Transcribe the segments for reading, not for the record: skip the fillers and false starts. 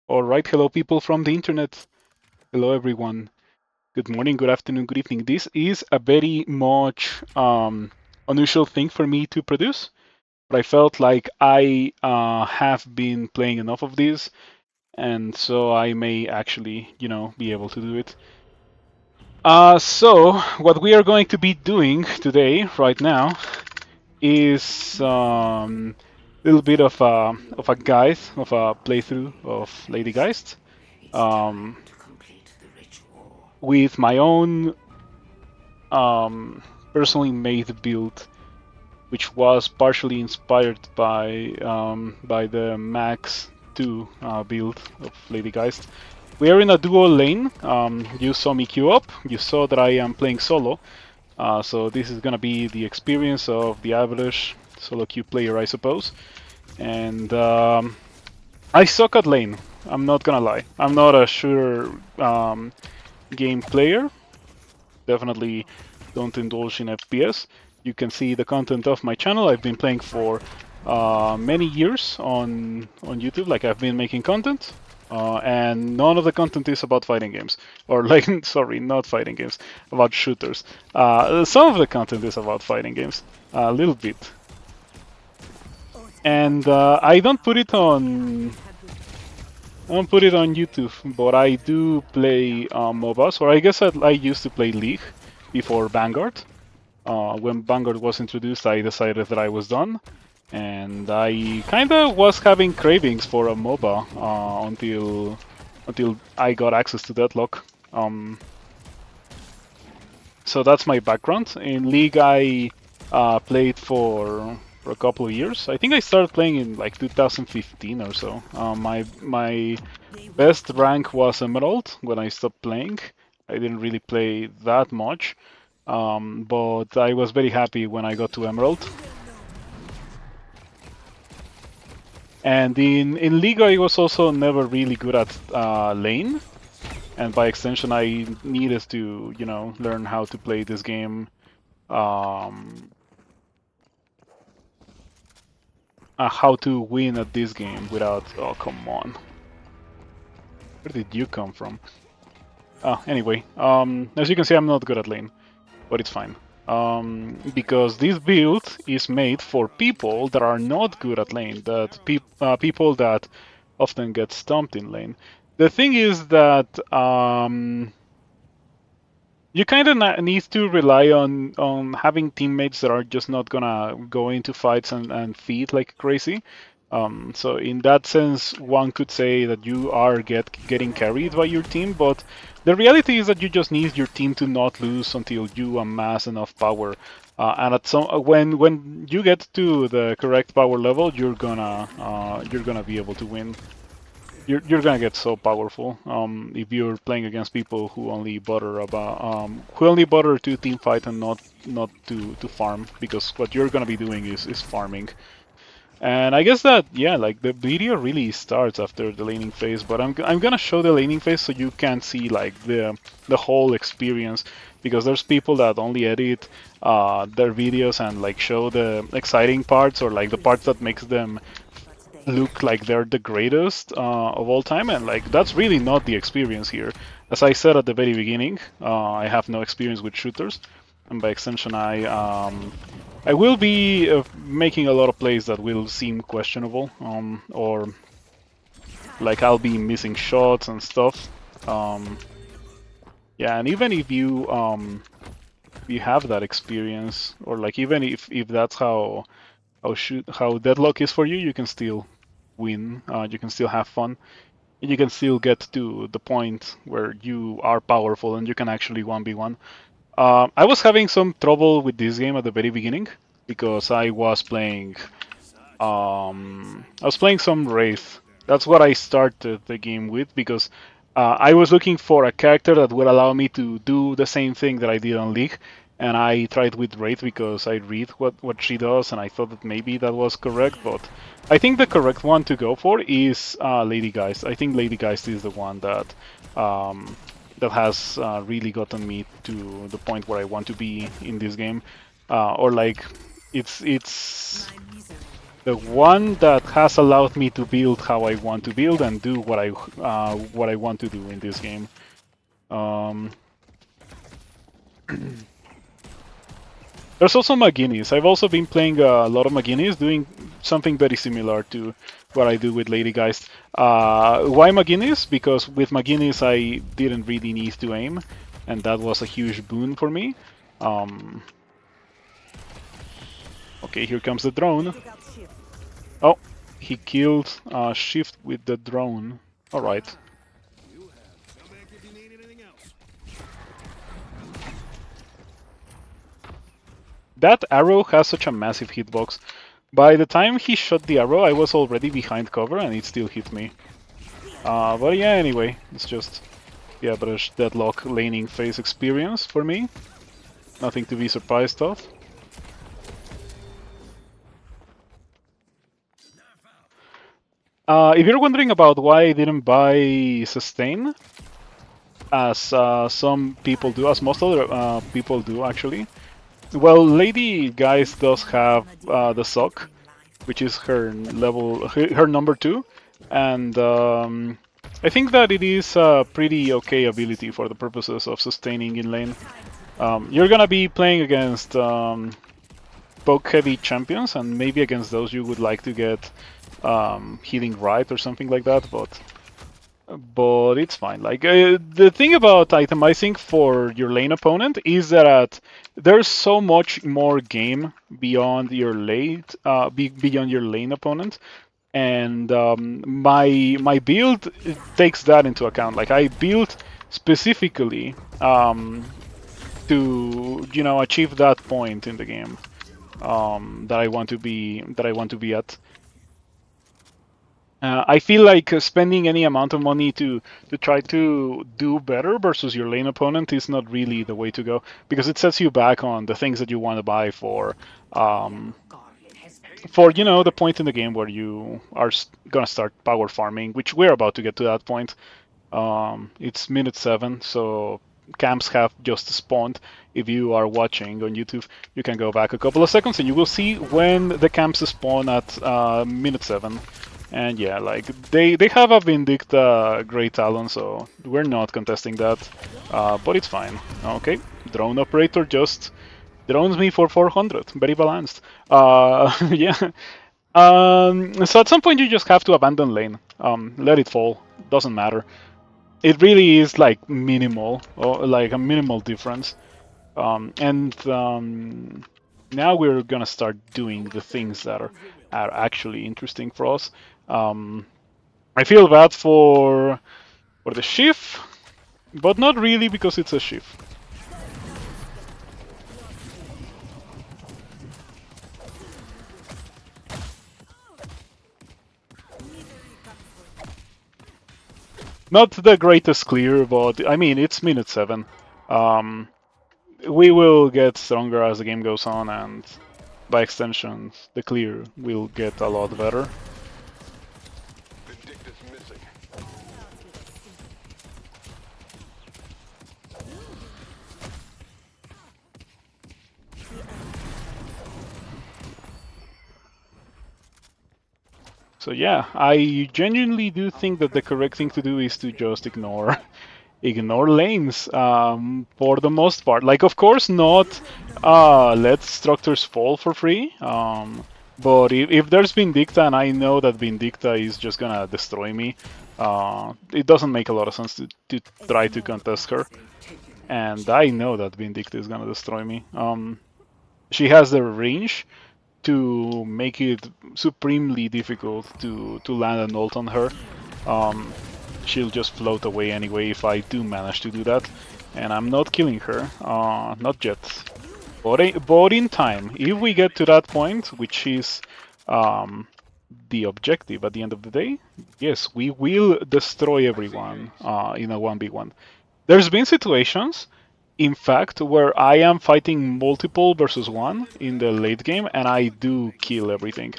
All right, hello people from the internet. Hello everyone. Good morning, good afternoon, good evening. This is a very much unusual thing for me to produce, but I felt like I have been playing enough of this, and so I may actually, be able to do it. So what we are going to be doing today, right now, is a little bit of a guide of a playthrough of Lady Geist. Um, with my own um, personally made build, which was partially inspired by the Max 2 build of Lady Geist. We are in a duo lane. You saw me queue up. You saw that I am playing solo. So this is gonna be the experience of the average solo queue player, I suppose. And I suck at lane. I'm not gonna lie. I'm not a sure game player. Definitely don't indulge in FPS. You can see the content of my channel. I've been playing for many years on YouTube. Like I've been making content, and none of the content is about fighting games, or like sorry, not fighting games, about shooters. Some of the content is about fighting games, a little bit, and I don't put it on. I don't put it on YouTube, but I do play MOBAs, or I guess I used to play League before Vanguard. When Vanguard was introduced, I decided that I was done, and I kind of was having cravings for a MOBA until I got access to Deadlock. So that's my background. In League, I played for a couple of years. I think I started playing in like 2015 or so. My best rank was Emerald when I stopped playing. I didn't really play that much. But I was very happy when I got to Emerald. And in League, I was also never really good at lane, and by extension, I needed to, learn how to play this game, how to win at this game without. Oh, come on! Where did you come from? Anyway, as you can see, I'm not good at lane, but it's fine. Because this build is made for people that are not good at lane, that people that often get stomped in lane. The thing is that you kind of need to rely on having teammates that are just not gonna go into fights and feed like crazy. So in that sense, one could say that you are getting carried by your team, but the reality is that you just need your team to not lose until you amass enough power. And at some when you get to the correct power level, you're gonna be able to win. You're gonna get so powerful if you're playing against people who only bother to team fight and not to farm, because what you're gonna be doing is farming. And I guess that, yeah, like the video really starts after the laning phase, but I'm gonna show the laning phase so you can see like the whole experience, because there's people that only edit their videos and like show the exciting parts, or like the parts that makes them look like they're the greatest of all time, and like that's really not the experience here. As I said at the very beginning, I have no experience with shooters, and by extension, I will be making a lot of plays that will seem questionable, or like I'll be missing shots and stuff. Um, yeah, and even if you have that experience, or like even if that's how Deadlock is for you, you can still win. You can still have fun. And you can still get to the point where you are powerful and you can actually 1v1. I was having some trouble with this game at the very beginning because I was playing some Wraith. That's what I started the game with, because I was looking for a character that would allow me to do the same thing that I did on League, and I tried with Wraith because I read what she does, and I thought that maybe that was correct, but I think the correct one to go for is Lady Geist. I think Lady Geist is the one that has really gotten me to the point where I want to be in this game, or like it's the one that has allowed me to build how I want to build and do what I want to do in this game. There's also McGuinness. I've also been playing a lot of McGuinness, doing something very similar to what I do with Lady Geist. Why McGuinness? Because with McGuinness I didn't really need to aim, and that was a huge boon for me. Okay, here comes the drone. Oh, he killed Shift with the drone. Alright. That arrow has such a massive hitbox. By the time he shot the arrow, I was already behind cover and it still hit me. But yeah, anyway, it's just the average Deadlock laning phase experience for me. Nothing to be surprised of. If you're wondering about why I didn't buy Sustain, as some people do, as most other people do actually, well, Lady Geist does have the Sock, which is her her number 2, and I think that it is a pretty okay ability for the purposes of sustaining in lane. You're gonna be playing against poke-heavy champions, and maybe against those you would like to get healing right or something like that, but it's fine. Like the thing about itemizing for your lane opponent is that there's so much more game beyond your beyond your lane opponent, and my build takes that into account. Like I built specifically to achieve that point in the game that I want to be at. I feel like spending any amount of money to try to do better versus your lane opponent is not really the way to go, because it sets you back on the things that you want to buy for the point in the game where you are gonna start power farming, which we're about to get to that point. It's minute 7, so camps have just spawned. If you are watching on YouTube, you can go back a couple of seconds and you will see when the camps spawn at minute 7. And yeah, like they have a Vindicta Great Talon, so we're not contesting that, but it's fine. Okay, drone operator just drones me for 400, very balanced. Yeah. So at some point you just have to abandon lane, let it fall, doesn't matter. It really is like minimal, or like a minimal difference. Now we're gonna start doing the things that are actually interesting for us. I feel bad for the Shift, but not really, because it's a Shift. Not the greatest clear, but I mean it's minute 7. We will get stronger as the game goes on, and by extension, the clear will get a lot better. So yeah, I genuinely do think that the correct thing to do is to just ignore lanes for the most part. Like, of course not let structures fall for free, but if there's Vindicta and I know that Vindicta is just gonna destroy me, it doesn't make a lot of sense to try to contest her. And I know that Vindicta is gonna destroy me. She has the range to make it supremely difficult to land an ult on her. She'll just float away anyway if I do manage to do that, and I'm not killing her, not yet. But in time, if we get to that point, which is the objective at the end of the day, yes, we will destroy everyone in a 1v1. There's been situations, in fact, where I am fighting multiple versus 1 in the late game, and I do kill everything.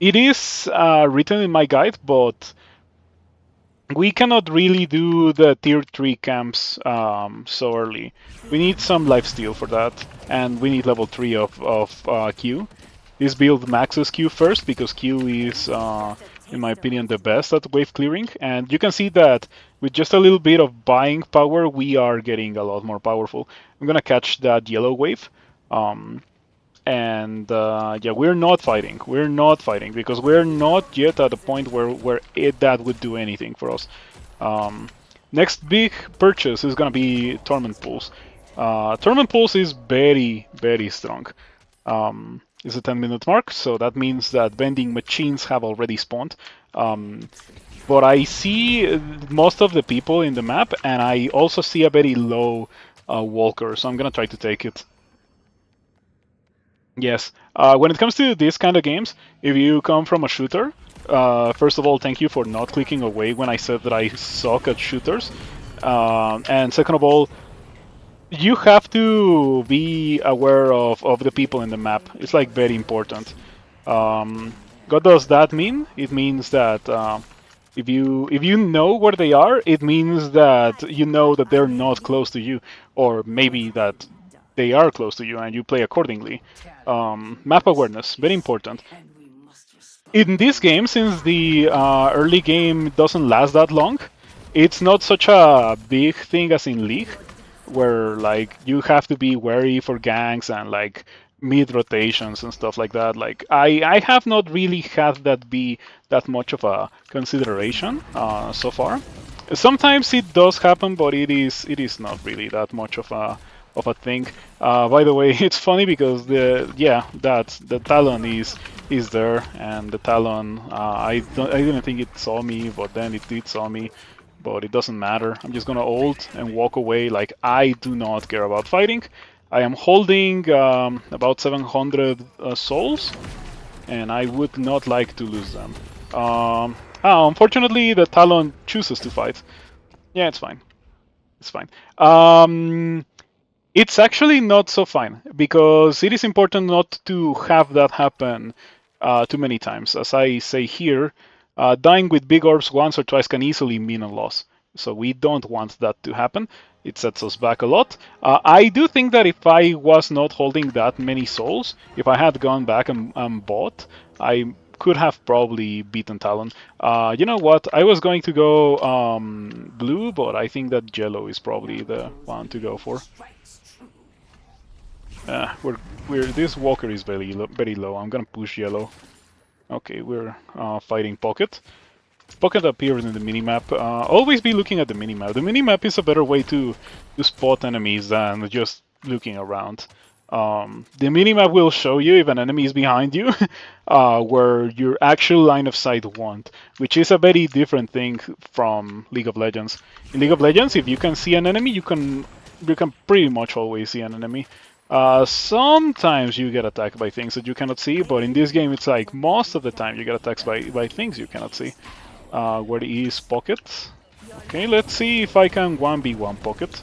It is written in my guide, but we cannot really do the tier 3 camps so early. We need some lifesteal for that, and we need level 3 of Q. this build maxes Q first because Q is, in my opinion, the best at wave clearing. And you can see that with just a little bit of buying power, we are getting a lot more powerful. I'm gonna catch that yellow wave. And yeah, we're not fighting. We're not fighting because we're not yet at the point where that would do anything for us. Um, Next big purchase is gonna be Torment Pulse. Torment Pulse is very strong. It's a 10-minute mark, so that means that vending machines have already spawned. But I see most of the people in the map, and I also see a very low walker, so I'm gonna try to take it. Yes. When it comes to these kind of games, if you come from a shooter, first of all, thank you for not clicking away when I said that I suck at shooters. And second of all, you have to be aware of the people in the map. It's like very important. What does that mean? It means that if you know where they are, it means that you know that they're not close to you, or maybe that they are close to you, and you play accordingly. Map awareness, very important. In this game, since the early game doesn't last that long, it's not such a big thing as in League, where like you have to be wary for ganks and like mid rotations and stuff like that. Like I have not really had that be that much of a consideration so far. Sometimes it does happen, but it is not really that much of a thing. By the way, it's funny because the Talon is there, and the Talon I didn't think it saw me, but then it did saw me. But it doesn't matter. I'm just gonna ult and walk away. Like I do not care about fighting. I am holding about 700 souls, and I would not like to lose them. Unfortunately, the Talon chooses to fight. Yeah, it's fine. It's fine. It's actually not so fine because it is important not to have that happen too many times. As I say here, dying with big orbs once or twice can easily mean a loss. So we don't want that to happen. It sets us back a lot. I do think that if I was not holding that many souls, if I had gone back and bought, I could have probably beaten Talon. You know what? I was going to go blue, but I think that yellow is probably the one to go for. This walker is very low. I'm gonna push yellow. Okay, we're fighting Pocket. Pocket appears in the minimap. Always be looking at the minimap. The minimap is a better way to spot enemies than just looking around. The minimap will show you if an enemy is behind you, where your actual line of sight won't, which is a very different thing from League of Legends. In League of Legends, if you can see an enemy, you can pretty much always see an enemy. Sometimes you get attacked by things that you cannot see, but in this game it's like most of the time you get attacked by things you cannot see. Where is Pocket? Okay, let's see if I can 1v1 Pocket.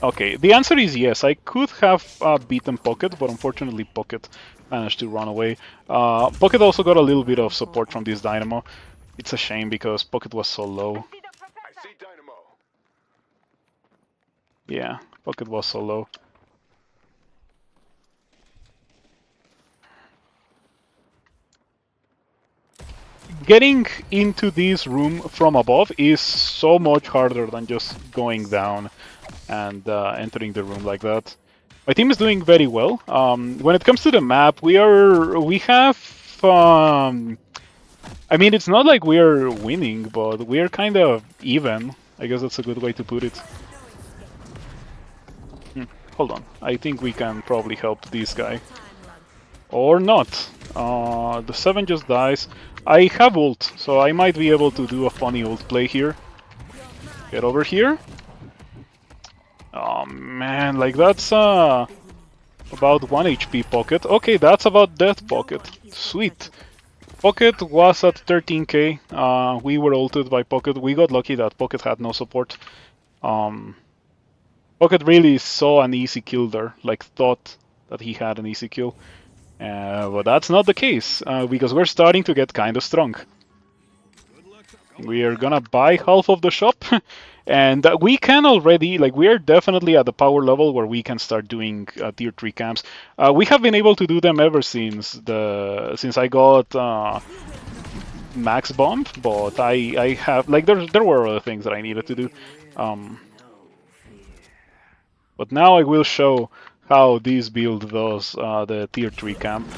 Okay, the answer is yes. I could have beaten Pocket, but unfortunately Pocket managed to run away. Pocket also got a little bit of support from this Dynamo. It's a shame because Pocket was so low. Yeah, Pocket was so low. Getting into this room from above is so much harder than just going down and entering the room like that. My team is doing very well. When it comes to the map, we have. I mean, it's not like we are winning, but we are kind of even. I guess that's a good way to put it. Hold on. I think we can probably help this guy. Or not. The 7 just dies. I have ult, so I might be able to do a funny ult play here. Get over here. Oh man, like that's about 1 HP Pocket. Okay, that's about death Pocket. Sweet. Pocket was at 13k. We were ulted by Pocket. We got lucky that Pocket had no support. Pocket really saw an easy kill there, like thought that he had an easy kill. But that's not the case, because we're starting to get kind of strong. We are gonna buy half of the shop, and we can already, like, we are definitely at the power level where we can start doing tier 3 camps. We have been able to do them ever since I got max bomb, but I have, like, there were other things that I needed to do. But now I will show how this build does the tier 3 camp.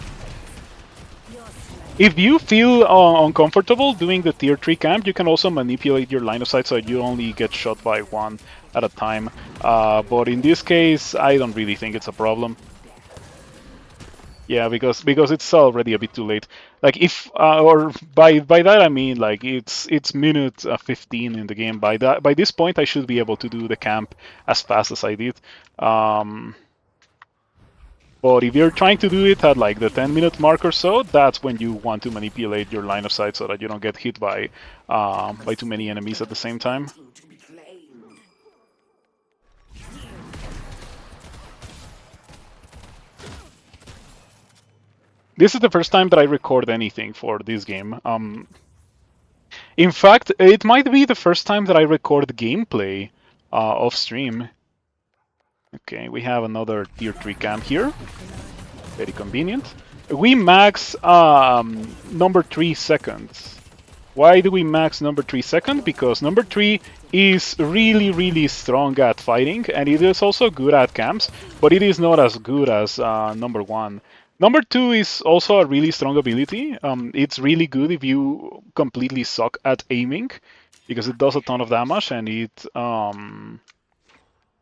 If you feel uncomfortable doing the tier 3 camp, you can also manipulate your line of sight so you only get shot by one at a time. But in this case, I don't really think it's a problem. Yeah, because it's already a bit too late. Like, if or by that I mean, like, it's minute 15 in the game. By this point I should be able to do the camp as fast as I did. But if you're trying to do it at like the 10-minute mark or so, that's when you want to manipulate your line of sight so that you don't get hit by too many enemies at the same time. This is the first time that I record anything for this game. In fact, it might be the first time that I record gameplay off stream. Okay, we have another tier 3 camp here. Very convenient. We max number 3 seconds. Why do we max number 3 second? Because number 3 is really strong at fighting, and it is also good at camps, but it is not as good as number 1. Number 2 is also a really strong ability. It's really good if you completely suck at aiming, because it does a ton of damage, and it...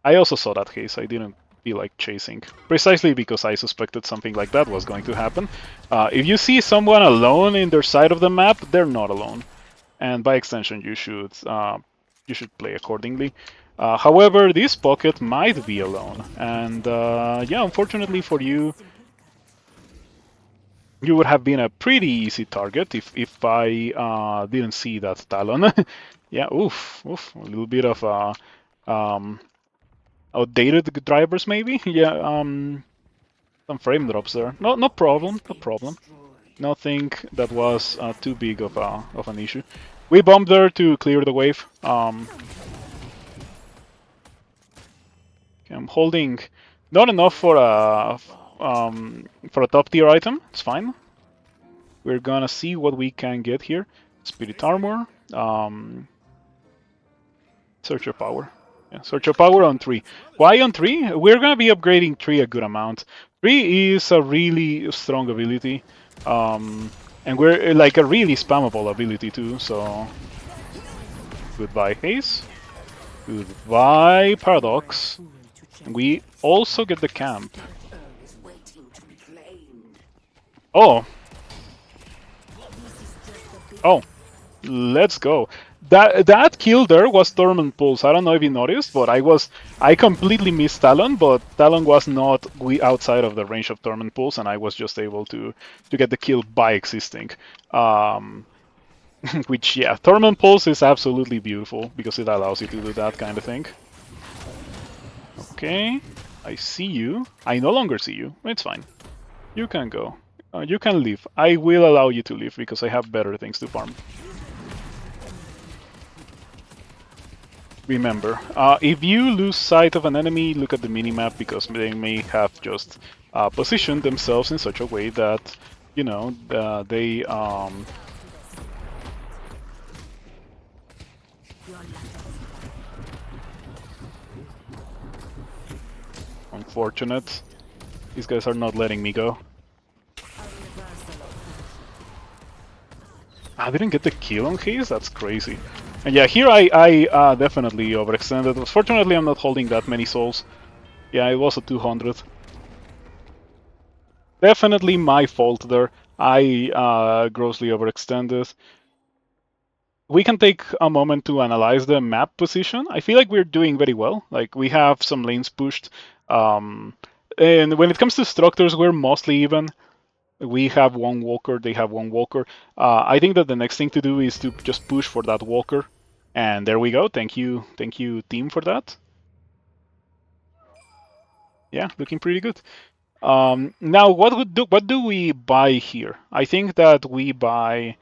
I also saw that case. I didn't feel like chasing, precisely because I suspected something like that was going to happen. If you see someone alone in their side of the map, they're not alone, and by extension, you should play accordingly. However, this pocket might be alone, and yeah, unfortunately for you, you would have been a pretty easy target if I didn't see that Talon. Yeah, oof, a little bit of outdated drivers maybe. Yeah, some frame drops there. No problem, no problem. Nothing that was too big of an issue. We bombed there to clear the wave. Okay, I'm holding not enough for a top tier item. It's fine. We're gonna see what we can get here. Spirit armor. Search of power. Yeah, Search of power on 3. Why on 3? We're gonna be upgrading 3 a good amount. 3 is a really strong ability. And we're like a really spammable ability too, so... Goodbye, Haze. Goodbye, Paradox. We also get the camp. Oh! Oh! Let's go. That kill there was Torment Pulse. I don't know if you noticed, but I completely missed Talon, but Talon was not outside of the range of Torment Pulse, and I was just able to get the kill by existing. Which, yeah, Torment Pulse is absolutely beautiful because it allows you to do that kind of thing. Okay, I see you. I no longer see you. It's fine. You can go. You can leave. I will allow you to leave because I have better things to farm. Remember, if you lose sight of an enemy, look at the minimap because they may have just positioned themselves in such a way that, you know, they... Unfortunate. These guys are not letting me go. I didn't get the kill on Haze? That's crazy. And yeah, here I definitely overextended. Fortunately, I'm not holding that many souls. Yeah, it was a 200. Definitely my fault there. I grossly overextended. We can take a moment to analyze the map position. I feel like we're doing very well. Like, we have some lanes pushed. And when it comes to structures, we're mostly even. We have one walker, they have one walker. I think that the next thing to do is to just push for that walker. And there we go. Thank you, team, for that. Yeah, looking pretty good. Now, what do we buy here? I think that we buy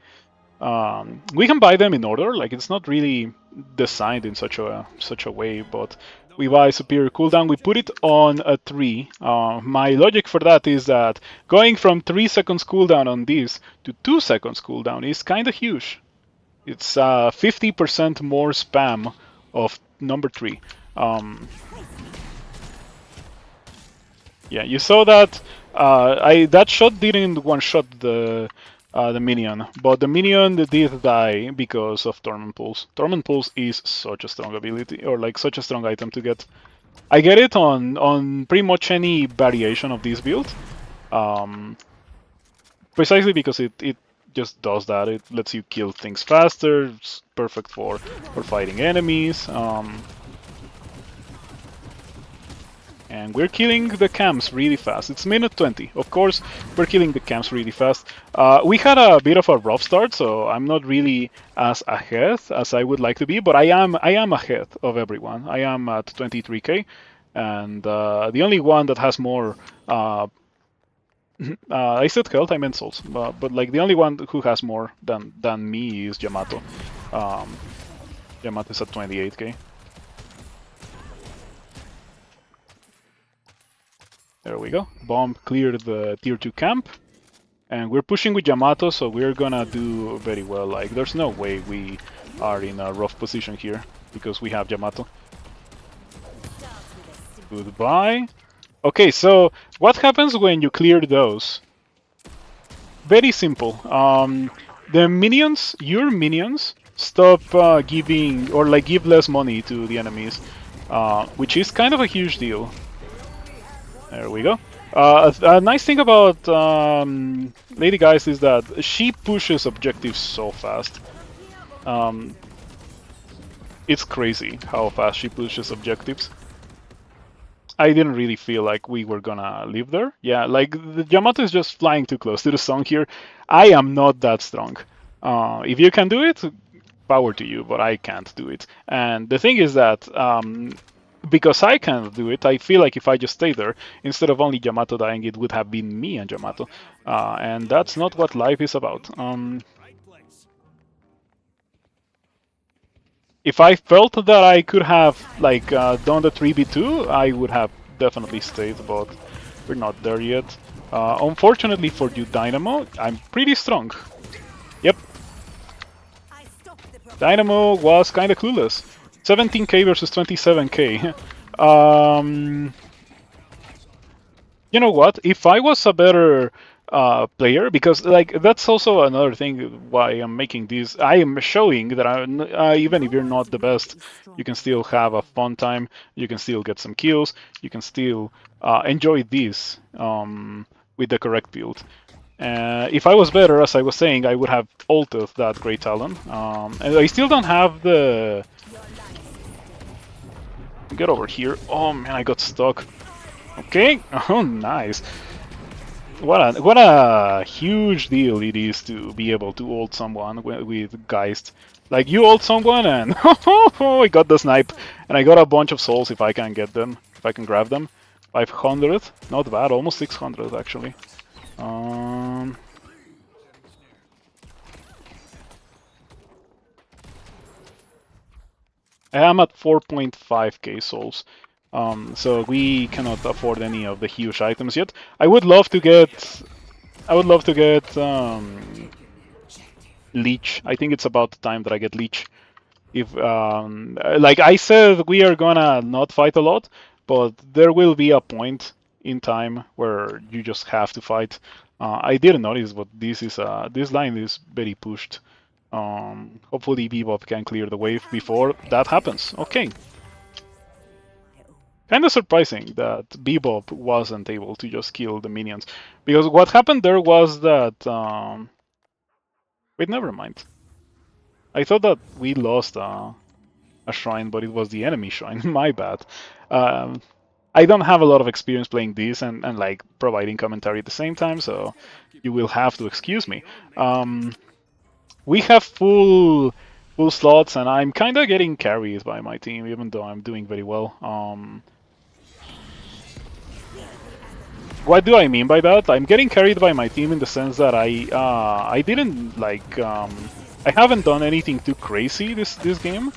We can buy them in order. Like it's not really designed in such a way, but we buy superior cooldown. We put it on a 3. My logic for that is that going from 3 seconds cooldown on this to 2 seconds cooldown is kind of huge. It's 50% more spam of number 3. Yeah, you saw that. That shot didn't one-shot the minion, but the minion did die because of Torment Pulse. Torment Pulse is such a strong ability, or like such a strong item to get. I get it on pretty much any variation of this build, precisely because it just does that. It lets you kill things faster. It's perfect for fighting enemies. And we're killing the camps really fast. It's minute 20. Of course, we're killing the camps really fast. We had a bit of a rough start, so I'm not really as ahead as I would like to be, but I am ahead of everyone. I am at 23k, and the only one that has more... I said health, I meant souls, but like the only one who has more than me is Yamato. Yamato is at 28k. There we go. Bomb cleared the tier 2 camp. And we're pushing with Yamato, so we're gonna do very well. Like, there's no way we are in a rough position here because we have Yamato. Goodbye. Okay, so what happens when you clear those? Very simple. The minions, your minions, stop giving or like give less money to the enemies, which is kind of a huge deal. There we go. A nice thing about Lady Geist is that she pushes objectives so fast. It's crazy how fast she pushes objectives. I didn't really feel like we were gonna live there. Yeah, like the Yamato is just flying too close to the sun here. I am not that strong. If you can do it, power to you, but I can't do it. And the thing is that because I can't do it, I feel like if I just stay there, instead of only Yamato dying, it would have been me and Yamato. And that's not what life is about. If I felt that I could have like done the 3v2, I would have definitely stayed, but we're not there yet. Unfortunately for you, Dynamo, I'm pretty strong. Yep. Dynamo was kind of clueless. 17k versus 27k. You know what? If I was a better player, because like that's also another thing why I'm making this. I am showing that even if you're not the best, you can still have a fun time. You can still get some kills. You can still enjoy this with the correct build. If I was better, as I was saying, I would have ulted that Great Talon. And I still don't have the... Get over here. Oh man, I got stuck. Okay. Oh, nice. What a huge deal it is to be able to ult someone with Geist. Like, you ult someone and I got the snipe. And I got a bunch of souls if I can get them. If I can grab them. 500. Not bad. Almost 600 actually. I'm at 4.5k souls, so we cannot afford any of the huge items yet. I would love to get, Leech. I think it's about the time that I get Leech. If like I said, we are gonna not fight a lot, but there will be a point in time where you just have to fight. I didn't notice, but this line is very pushed. Hopefully Bebop can clear the wave before that happens. Okay. Kind of surprising that Bebop wasn't able to just kill the minions. Because what happened there was that... Wait, never mind. I thought that we lost a shrine, but it was the enemy shrine. My bad. I don't have a lot of experience playing this and like providing commentary at the same time, so you will have to excuse me. We have full slots, and I'm kind of getting carried by my team, even though I'm doing very well. What do I mean by that? I'm getting carried by my team in the sense that I didn't like I haven't done anything too crazy this game.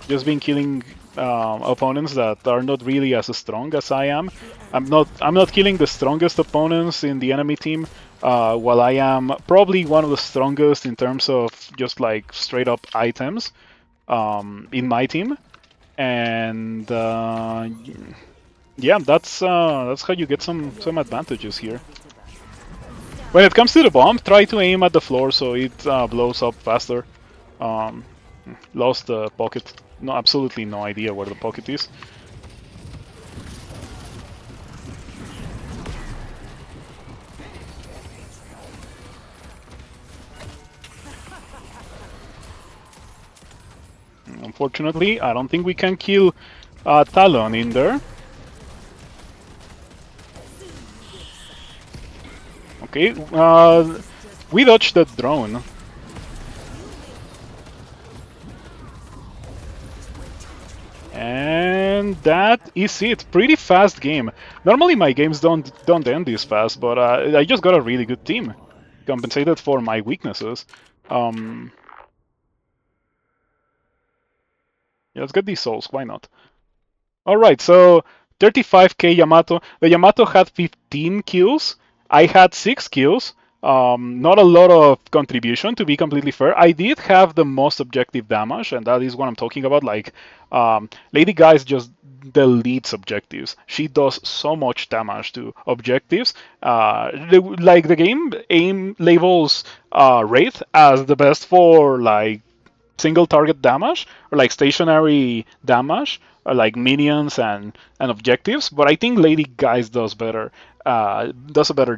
Just been killing opponents that are not really as strong as I am. I'm not killing the strongest opponents in the enemy team, while I am probably one of the strongest in terms of just like straight up items in my team. And yeah, that's how you get some advantages here. When it comes to the bomb, try to aim at the floor so it blows up faster. Um, Lost the pocket. No, absolutely no idea where the pocket is. Unfortunately, I don't think we can kill Talon in there. Okay, we dodged the drone. And that is it. Pretty fast game. Normally my games don't end this fast, but I just got a really good team. Compensated for my weaknesses. Um, yeah, let's get these souls. Why not? All right, so 35k Yamato. The Yamato had 15 kills. I had 6 kills. Not a lot of contribution, to be completely fair. I did have the most objective damage, and that is what I'm talking about. Like, Lady Guys just deletes objectives. She does so much damage to objectives. Like the game aim labels Wraith as the best for like single target damage or like stationary damage or like minions and objectives, but I think Lady Guys does a better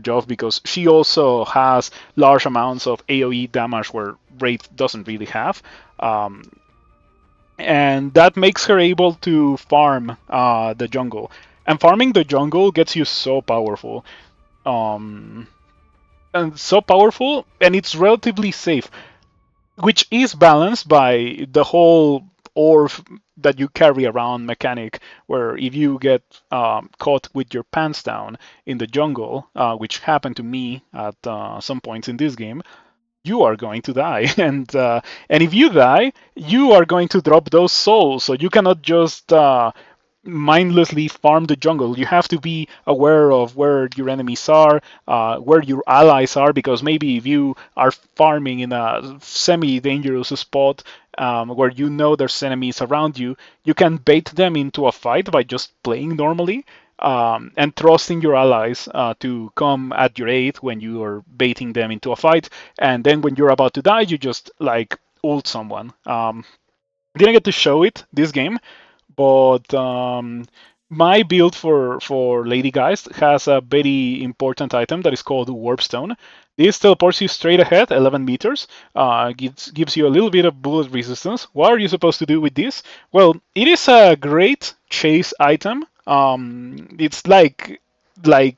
job because she also has large amounts of AoE damage where Wraith doesn't really have, and that makes her able to farm the jungle, and farming the jungle gets you so powerful, um, and it's relatively safe, which is balanced by the whole orb that you carry around mechanic, where if you get caught with your pants down in the jungle, which happened to me at some points in this game, you are going to die, and if you die, you are going to drop those souls. So you cannot just mindlessly farm the jungle. You have to be aware of where your enemies are, where your allies are, because maybe if you are farming in a semi-dangerous spot where you know there's enemies around you, you can bait them into a fight by just playing normally. And trusting your allies to come at your aid when you are baiting them into a fight, and then when you're about to die, you just like ult someone. Didn't get to show it this game, but my build for Lady Geist has a very important item that is called Warpstone. This teleports you straight ahead, 11 meters. Gives you a little bit of bullet resistance. What are you supposed to do with this? Well, it is a great chase item. It's like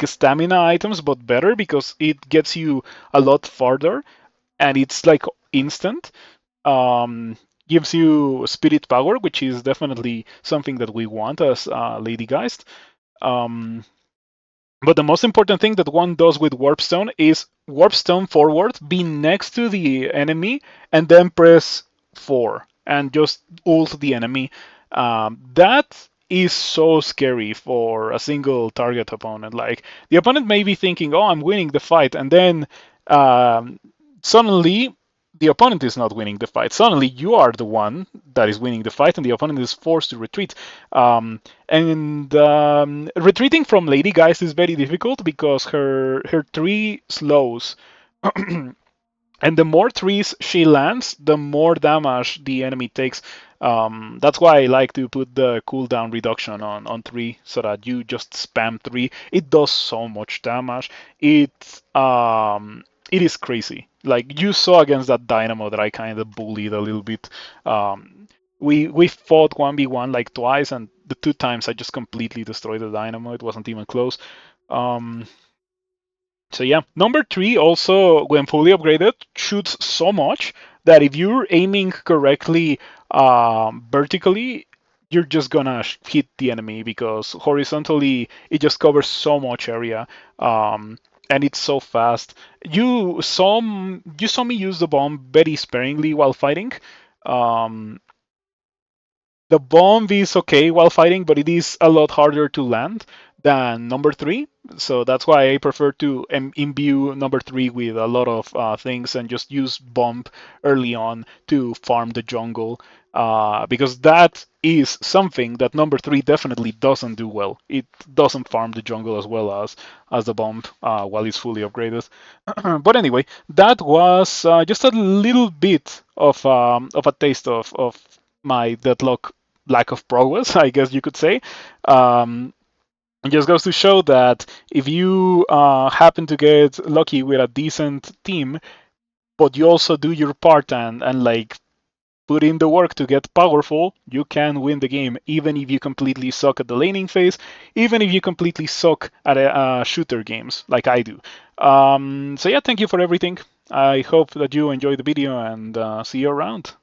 stamina items, but better because it gets you a lot farther, and it's like instant. Um, Gives you spirit power, which is definitely something that we want as Lady Geist. Um, but the most important thing that one does with Warpstone is Warpstone forward, be next to the enemy, and then press 4 and just ult the enemy. That is so scary for a single target opponent. Like, the opponent may be thinking, oh, I'm winning the fight, and then um, suddenly the opponent is not winning the fight. Suddenly you are the one that is winning the fight, and the opponent is forced to retreat. And retreating from Lady Geist is very difficult because her tree slows. And the more trees she lands, the more damage the enemy takes. That's why I like to put the cooldown reduction on 3 so that you just spam 3. It does so much damage. It is crazy. Like you saw against that Dynamo that I kind of bullied a little bit. We fought 1v1 like twice, and the 2 times I just completely destroyed the Dynamo. It wasn't even close. So yeah, number 3 also, when fully upgraded, shoots so much that if you're aiming correctly vertically, you're just gonna hit the enemy because horizontally it just covers so much area. and it's so fast. You saw me use the bomb very sparingly while fighting. Um, the bomb is okay while fighting, but it is a lot harder to land than number three. So that's why I prefer to imbue number three with a lot of things and just use bomb early on to farm the jungle. Because that is something that number three definitely doesn't do well. It doesn't farm the jungle as well as the bomb while it's fully upgraded. But anyway, that was just a little bit of a taste of my Deadlock lack of progress, I guess you could say. Um, it just goes to show that if you happen to get lucky with a decent team, but you also do your part and like put in the work to get powerful, you can win the game, even if you completely suck at the laning phase, even if you completely suck at shooter games like I do. So yeah, thank you for everything. I hope that you enjoyed the video and see you around.